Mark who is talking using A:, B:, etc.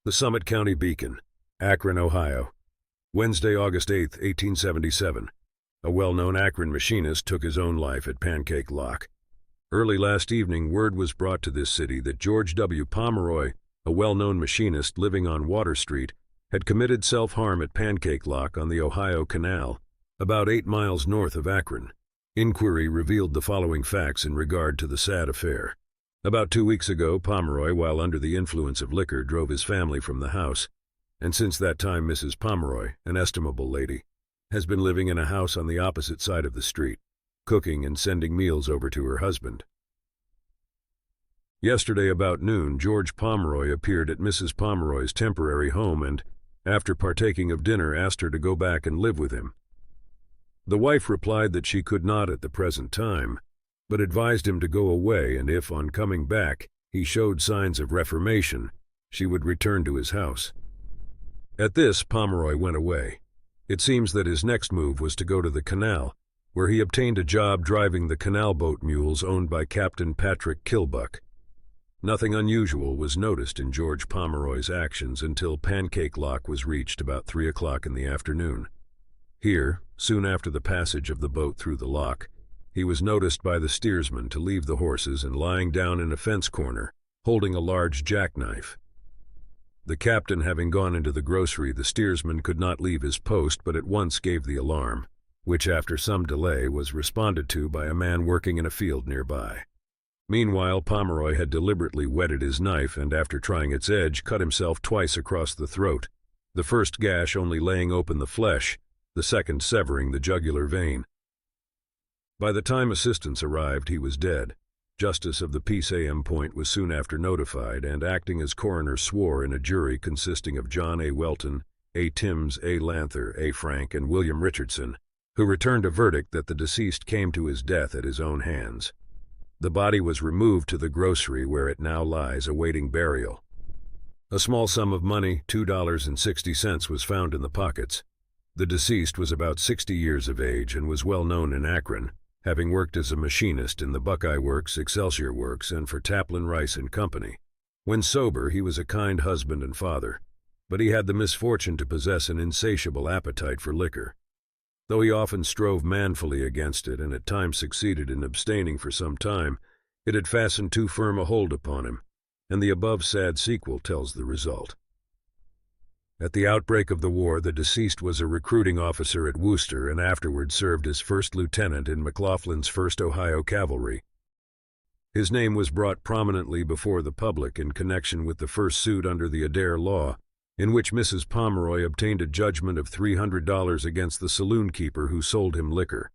A: The Summit County Beacon, Akron, Ohio. Wednesday, August 8, 1877. A well-known Akron machinist took his own life at Pancake Lock. Early last evening, word was brought to this city that George W. Pomeroy, a well-known machinist living on Water Street, had committed self-harm at Pancake Lock on the Ohio Canal, about 8 miles north of Akron. Inquiry revealed the following facts in regard to the sad affair. About 2 weeks ago, Pomeroy, while under the influence of liquor, drove his family from the house, and since that time Mrs. Pomeroy, an estimable lady, has been living in a house on the opposite side of the street, cooking and sending meals over to her husband. Yesterday about noon, George Pomeroy appeared at Mrs. Pomeroy's temporary home and, after partaking of dinner, asked her to go back and live with him. The wife replied that she could not at the present time, but advised him to go away, and if, on coming back, he showed signs of reformation, she would return to his house. At this, Pomeroy went away. It seems that his next move was to go to the canal, where he obtained a job driving the canal boat mules owned by Captain Patrick Kilbuck. Nothing unusual was noticed in George Pomeroy's actions until Pancake Lock was reached about 3 o'clock in the afternoon. Here, soon after the passage of the boat through the lock, he was noticed by the steersman to leave the horses and lying down in a fence corner, holding a large jackknife. The captain having gone into the grocery, the steersman could not leave his post but at once gave the alarm, which after some delay was responded to by a man working in a field nearby. Meanwhile, Pomeroy had deliberately whetted his knife and, after trying its edge, cut himself twice across the throat, the first gash only laying open the flesh, the second severing the jugular vein. By the time assistance arrived, he was dead. Justice of the Peace A.M. Point was soon after notified, and acting as coroner swore in a jury consisting of John A. Welton, A. Timms, A. Lanther, A. Frank, and William Richardson, who returned a verdict that the deceased came to his death at his own hands. The body was removed to the grocery where it now lies awaiting burial. A small sum of money, $2.60, was found in the pockets. The deceased was about 60 years of age and was well known in Akron, having worked as a machinist in the Buckeye Works, Excelsior Works, and for Taplin, Rice and Company. When sober, he was a kind husband and father, but he had the misfortune to possess an insatiable appetite for liquor. Though he often strove manfully against it and at times succeeded in abstaining for some time, it had fastened too firm a hold upon him, and the above sad sequel tells the result. At the outbreak of the war, the deceased was a recruiting officer at Wooster and afterward served as first lieutenant in McLaughlin's 1st Ohio Cavalry. His name was brought prominently before the public in connection with the first suit under the Adair Law, in which Mrs. Pomeroy obtained a judgment of $300 against the saloon keeper who sold him liquor.